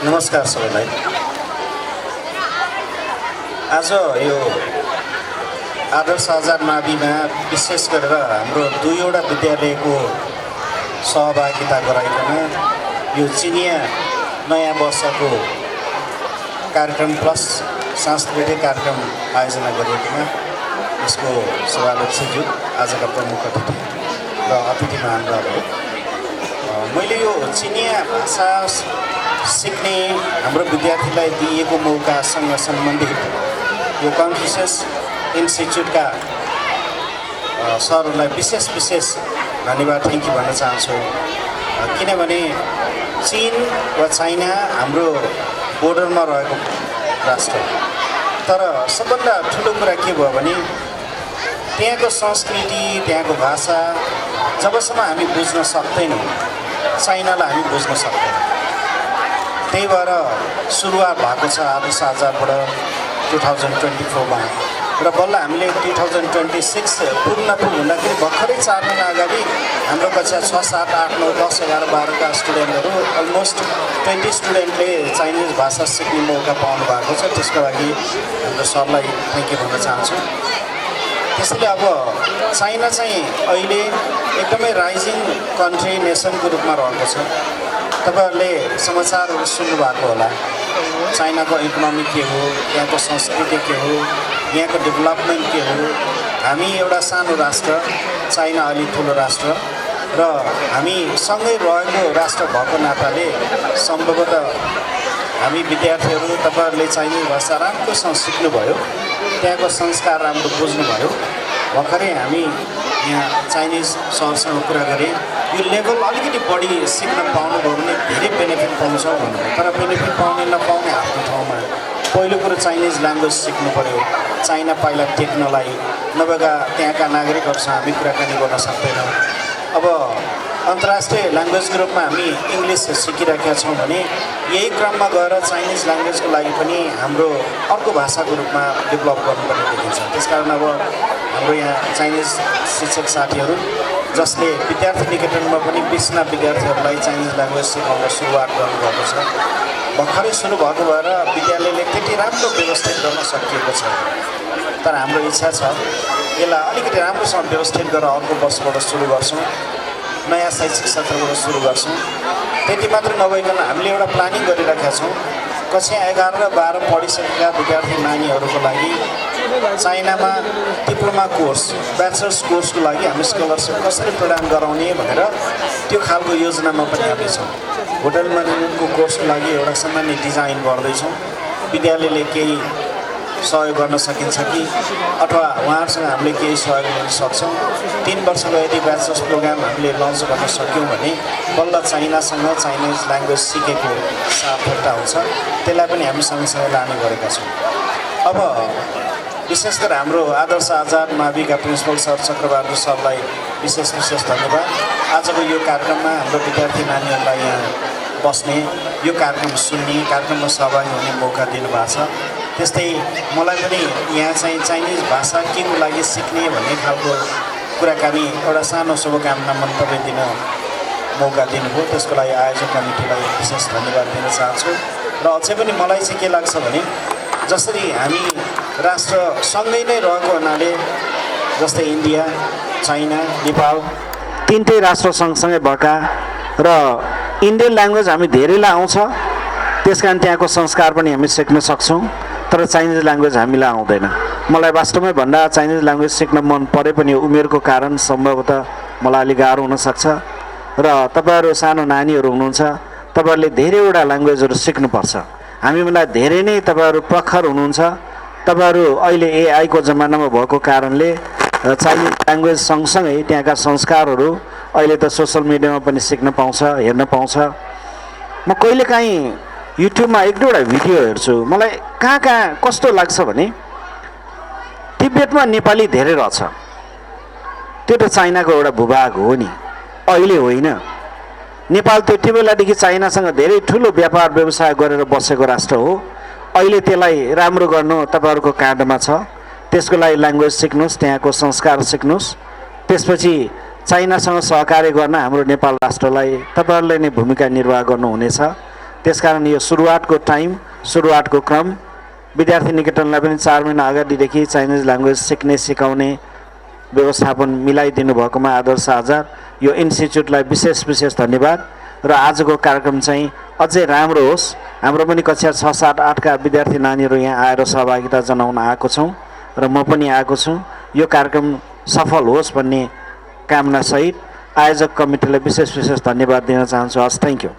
नमस्कार सबैलाई। आज यो आदर्श आजाद माविमा विशेष गरेर हाम्रो दुईवटा विद्यालयको सहभागिता गराइकन यो चिनिया नयाँ वर्षको कार्यक्रम प्लस सांस्कृतिक कार्यक्रम आयोजना गरिएकोमा यसको सभाध्यक्षज्यू आजका प्रमुख अतिथि र अतिथि महानुभावहरू, मैले यो चिनिया भाषा सिक्ने हाम्रो विद्यार्थीलाई दिएको मौकासँग सम्बन्धित यो कन्फ्युसियस इन्स्टिच्युटका सरहरूलाई विशेष धन्यवाद थ्याङ्क यू भन्न चाहन्छु। किनभने चीन वा चाइना हाम्रो बोर्डरमा रहेको राष्ट्र, तर सबभन्दा ठुलो कुरा के भयो भने त्यहाँको संस्कृति, त्यहाँको भाषा जबसम्म हामी बुझ्न सक्दैनौँ, चाइनालाई हामी बुझ्न सक्दैनौँ। त्यही भएर सुरुवात भएको छ आदर्श आजादबाट 2024मा र बल्ल हामीले 2026 पुग्न पुग्दाखेरि भर्खरै 4 महिना अगाडि हाम्रो कक्षा 6, 7, 8, 9, 10, 11, 12का स्टुडेन्टहरू अलमोस्ट 20 स्टुडेन्टले चाइनिज भाषा सिक्ने मौका पाउनु भएको छ। त्यसको लागि हाम्रो सरलाई थ्याङ्क यू भन्न चाहन्छु। त्यसैले अब चाइना चाहिँ अहिले एकदमै राइजिङ कन्ट्री नेसनको रूपमा रहेको छ। तपाईहरुले समाचारहरू सुन्नुभएको होला, चाइनाको इकोनोमी के हो, यहाँको संस्कृति के हो, यहाँको डेभलपमेन्ट के हो। हामी एउटा सानो राष्ट्र, चाइना अलि ठुलो राष्ट्र र हामी सँगै रहेको राष्ट्र भएको नाताले सम्भवतः हामी विद्यार्थीहरू तपाईहरुले चाइनिज भाषा राम्रोसँग सिक्नुभयो, त्यहाँको संस्कार राम्रो बुझ्नुभयो। भर्खरै हामी यहाँ चाइनिज सरसँग कुरा गरेँ, यो लेभल अलिकति बढी सिक्न पाउनुभयो भने धेरै बेनिफिट पाउँछौँ भन्नुभयो। तर बेनिफिट पाउने नपाउने आफ्नो ठाउँमा पहिलो कुरो चाइनिज ल्याङ्ग्वेज सिक्नु पऱ्यो। चाइना पाइला टेक्नोलाई नभएका त्यहाँका नागरिकहरूसँग हामी कुराकानी गर्न सक्दैनौँ। अब अन्तर्राष्ट्रिय ल्याङ्ग्वेजको रूपमा हामी इङ्ग्लिस सिकिरहेका छौँ भने यही क्रममा गएर चाइनिज ल्याङ्ग्वेजको लागि पनि हाम्रो अर्को भाषाको रूपमा डेभलप गर्नुपर्ने देखिन्छ। त्यसकारण अब हाम्रो यहाँ चाइनिज शिक्षक साथीहरू जसले विद्यार्थी निकेतनमा पनि 20 विद्यार्थीहरूलाई चाइनिज ल्याङ्ग्वेज सिकाउन सुरुवात गर्नुभएको छ। भर्खरै सुरु भएको भएर विद्यालयले त्यति राम्रो व्यवस्थित गर्न सकिएको छ। तर हाम्रो इच्छा छ यसलाई अलिकति राम्रोसँग व्यवस्थित गरेर अर्को वर्षबाट सुरु गर्छौँ, नयाँ शैक्षिक सत्रबाट सुरु गर्छौँ। त्यति मात्र नभइकन हामीले एउटा प्लानिङ गरिरहेका छौँ। कक्षा 11 र 12 पढिसकेका विद्यार्थी नानीहरूको लागि चाइनामा डिप्लोमा कोर्स, ब्याचलर्स कोर्सको लागि हामी स्कलरसिप कसरी प्रदान गराउने भनेर त्यो खालको योजनामा पनि हामी छौँ। होटल म्यानेजमेन्टको कोर्सको लागि एउटा सामान्य डिजाइन गर्दैछौँ। विद्यालयले केही सहयोग गर्न सकिन्छ कि अथवा उहाँहरूसँग हामीले केही सहयोग गर्न सक्छौँ। 3 वर्षको यदि ब्याचलर्स प्रोग्राम हामीले लन्च गर्न सक्यौँ भने बल्ल चाइनासँग चाइनिज ल्याङ्ग्वेज सिकेको सार्थकता हुन्छ। त्यसलाई पनि हामी सँगसँगै लाने गरेका छौँ। अब विशेष गरी हाम्रो आदर्श आजाद माविका प्रिन्सिपल सर चक्रबहादुर सरलाई विशेष धन्यवाद। आजको यो कार्यक्रममा हाम्रो विद्यार्थी नानीहरूलाई यहाँ बस्ने, यो कार्यक्रम सुन्ने, कार्यक्रममा सहभागी हुने मौका दिनुभएको छ। त्यस्तै मलाई पनि यहाँ चाहिँ चाइनिज भाषा के को लागि सिक्ने भन्ने खालको कुराकानी एउटा सानो शुभकामना मन्तव्य दिन मौका दिनुभयो। त्यसको लागि आयोजक कमिटीलाई विशेष धन्यवाद दिन चाहन्छु। र अझै पनि मलाई चाहिँ के लाग्छ भने जसरी हामी राष्ट्रसँगै नै रहेको हुनाले जस्तै इन्डिया, चाइना, नेपाल तीनटै राष्ट्र सँगसँगै भएका र इन्डियन ल्याङ्ग्वेज हामी धेरैलाई आउँछ, त्यसकारण त्यहाँको संस्कार पनि हामी सिक्न सक्छौँ। तर चाइनिज ल्याङ्ग्वेज हामीलाई आउँदैन। मलाई वास्तवमै भन्दा चाइनिज ल्याङ्ग्वेज सिक्न मन परे पनि उमेरको कारण सम्भवतः मलाई अलिक गाह्रो हुनसक्छ। र तपाईँहरू सानो नानीहरू हुनुहुन्छ, तपाईँहरूले धेरैवटा ल्याङ्ग्वेजहरू सिक्नुपर्छ। हामीभन्दा धेरै नै तपाईँहरू प्रखर हुनुहुन्छ। तपाईँहरू अहिले एआईको जमानामा भएको कारणले चाइनिज ल्याङ्ग्वेज सँगसँगै त्यहाँका संस्कारहरू अहिले त सोसल मिडियामा पनि सिक्न पाउँछ, हेर्न पाउँछ। म कहिलेकाहीँ युट्युबमा 1-2वटा भिडियो हेर्छु। मलाई कहाँ कस्तो लाग्छ भने तिब्बतमा नेपाली धेरै रहेछ। त्यो त चाइनाको एउटा भूभाग हो नि, अहिले होइन। नेपाल त्यति बेलादेखि चाइनासँग धेरै ठुलो व्यापार व्यवसाय गरेर बसेको राष्ट्र हो। अहिले त्यसलाई राम्रो गर्नु तपाईँहरूको काँधमा छ। त्यसको लागि ल्याङ्ग्वेज सिक्नुहोस्, त्यहाँको संस्कार सिक्नुहोस्। त्यसपछि चाइनासँग सहकार्य गर्न हाम्रो नेपाल राष्ट्रलाई तपाईहरुले नै भूमिका निर्वाह गर्नुहुनेछ त्यसकारण यो सुरुवातको टाइम, सुरुवातको क्रम विद्यार्थी निकेतनलाई पनि 4 महिना अगाडिदेखि चाइनिज ल्याङ्ग्वेज सिकाउने व्यवस्थापन मिलाइदिनु भएकोमा आदर्श आचार यो इन्स्टिच्युटलाई विशेष धन्यवाद। र आजको कार्यक्रम चाहिँ अझै राम्रो होस्। हाम्रो पनि कक्षा 6, 7, 8का विद्यार्थी नानीहरू यहाँ आएर सहभागिता जनाउन आएको छौँ र म पनि आएको छु। यो कार्यक्रम सफल होस् भन्ने कामनासहित आयोजक कमिटीलाई विशेष धन्यवाद दिन चाहन्छु। हस्, थ्याङ्क यू।